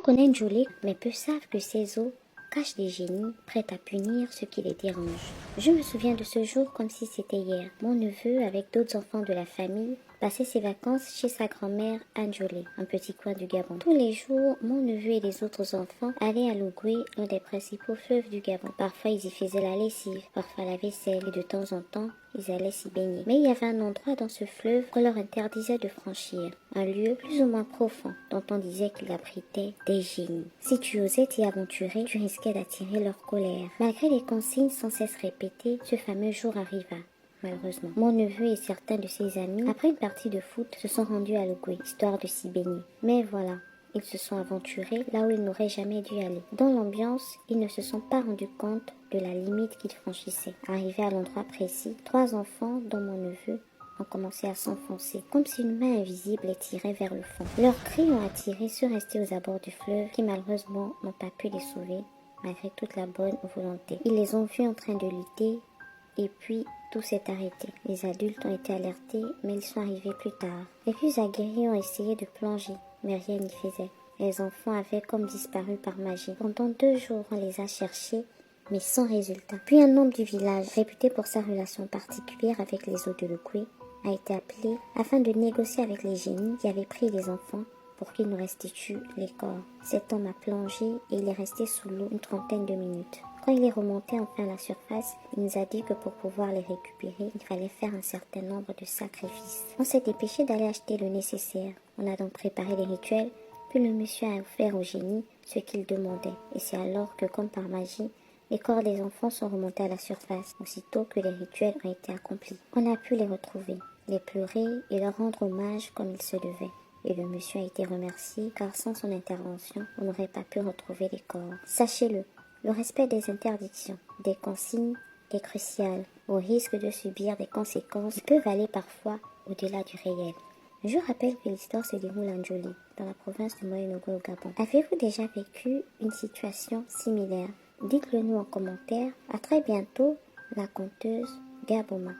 connaît Njolé, mais peu savent que ces eaux cachent des génies prêts à punir ceux qui les dérangent. Je me souviens de ce jour comme si c'était hier. Mon neveu, avec d'autres enfants de la famille, passait ses vacances chez sa grand-mère à Njolé, un petit coin du Gabon. Tous les jours, mon neveu et les autres enfants allaient à l'Ogooué, l'un des principaux fleuves du Gabon. Parfois, ils y faisaient la lessive, parfois la vaisselle, et de temps en temps, ils allaient s'y baigner. Mais il y avait un endroit dans ce fleuve qu'on leur interdisait de franchir, un lieu plus ou moins profond, dont on disait qu'il abritait des génies. Si tu osais t'y aventurer, tu risquais d'attirer leur colère. Malgré les consignes sans cesse répétées, ce fameux jour arriva. Malheureusement, mon neveu et certains de ses amis, après une partie de foot, se sont rendus à l'Ogooué, histoire de s'y baigner. Mais voilà, ils se sont aventurés là où ils n'auraient jamais dû aller. Dans l'ambiance, ils ne se sont pas rendus compte de la limite qu'ils franchissaient. Arrivés à l'endroit précis, 3 enfants, dont mon neveu, ont commencé à s'enfoncer, comme si une main invisible les tirait vers le fond. Leurs cris ont attiré ceux restés aux abords du fleuve, qui malheureusement n'ont pas pu les sauver, malgré toute la bonne volonté. Ils les ont vus en train de lutter, et puis tout s'est arrêté. Les adultes ont été alertés, mais ils sont arrivés plus tard. Les plus aguerris ont essayé de plonger, mais rien n'y faisait. Les enfants avaient comme disparu par magie. Pendant 2 jours, on les a cherchés, mais sans résultat. Puis un homme du village, réputé pour sa relation particulière avec les eaux de l'Ogooué, a été appelé afin de négocier avec les génies qui avaient pris les enfants pour qu'ils nous restituent les corps. Cet homme a plongé et il est resté sous l'eau une 30aine de minutes. Quand il est remonté enfin à la surface, il nous a dit que pour pouvoir les récupérer, il fallait faire un certain nombre de sacrifices. On s'est dépêché d'aller acheter le nécessaire. On a donc préparé les rituels, puis le monsieur a offert au génie ce qu'il demandait. Et c'est alors que, comme par magie, les corps des enfants sont remontés à la surface, aussitôt que les rituels ont été accomplis. On a pu les retrouver, les pleurer et leur rendre hommage comme il se devait. Et le monsieur a été remercié, car sans son intervention, on n'aurait pas pu retrouver les corps. Sachez-le, le respect des interdictions, des consignes est crucial, au risque de subir des conséquences qui peuvent aller parfois au-delà du réel. Je rappelle que l'histoire se déroule à Njolé, dans la province du Moyen-Ogooué au Gabon. Avez-vous déjà vécu une situation similaire? Dites-le nous en commentaire. À très bientôt, la conteuse Gaboma.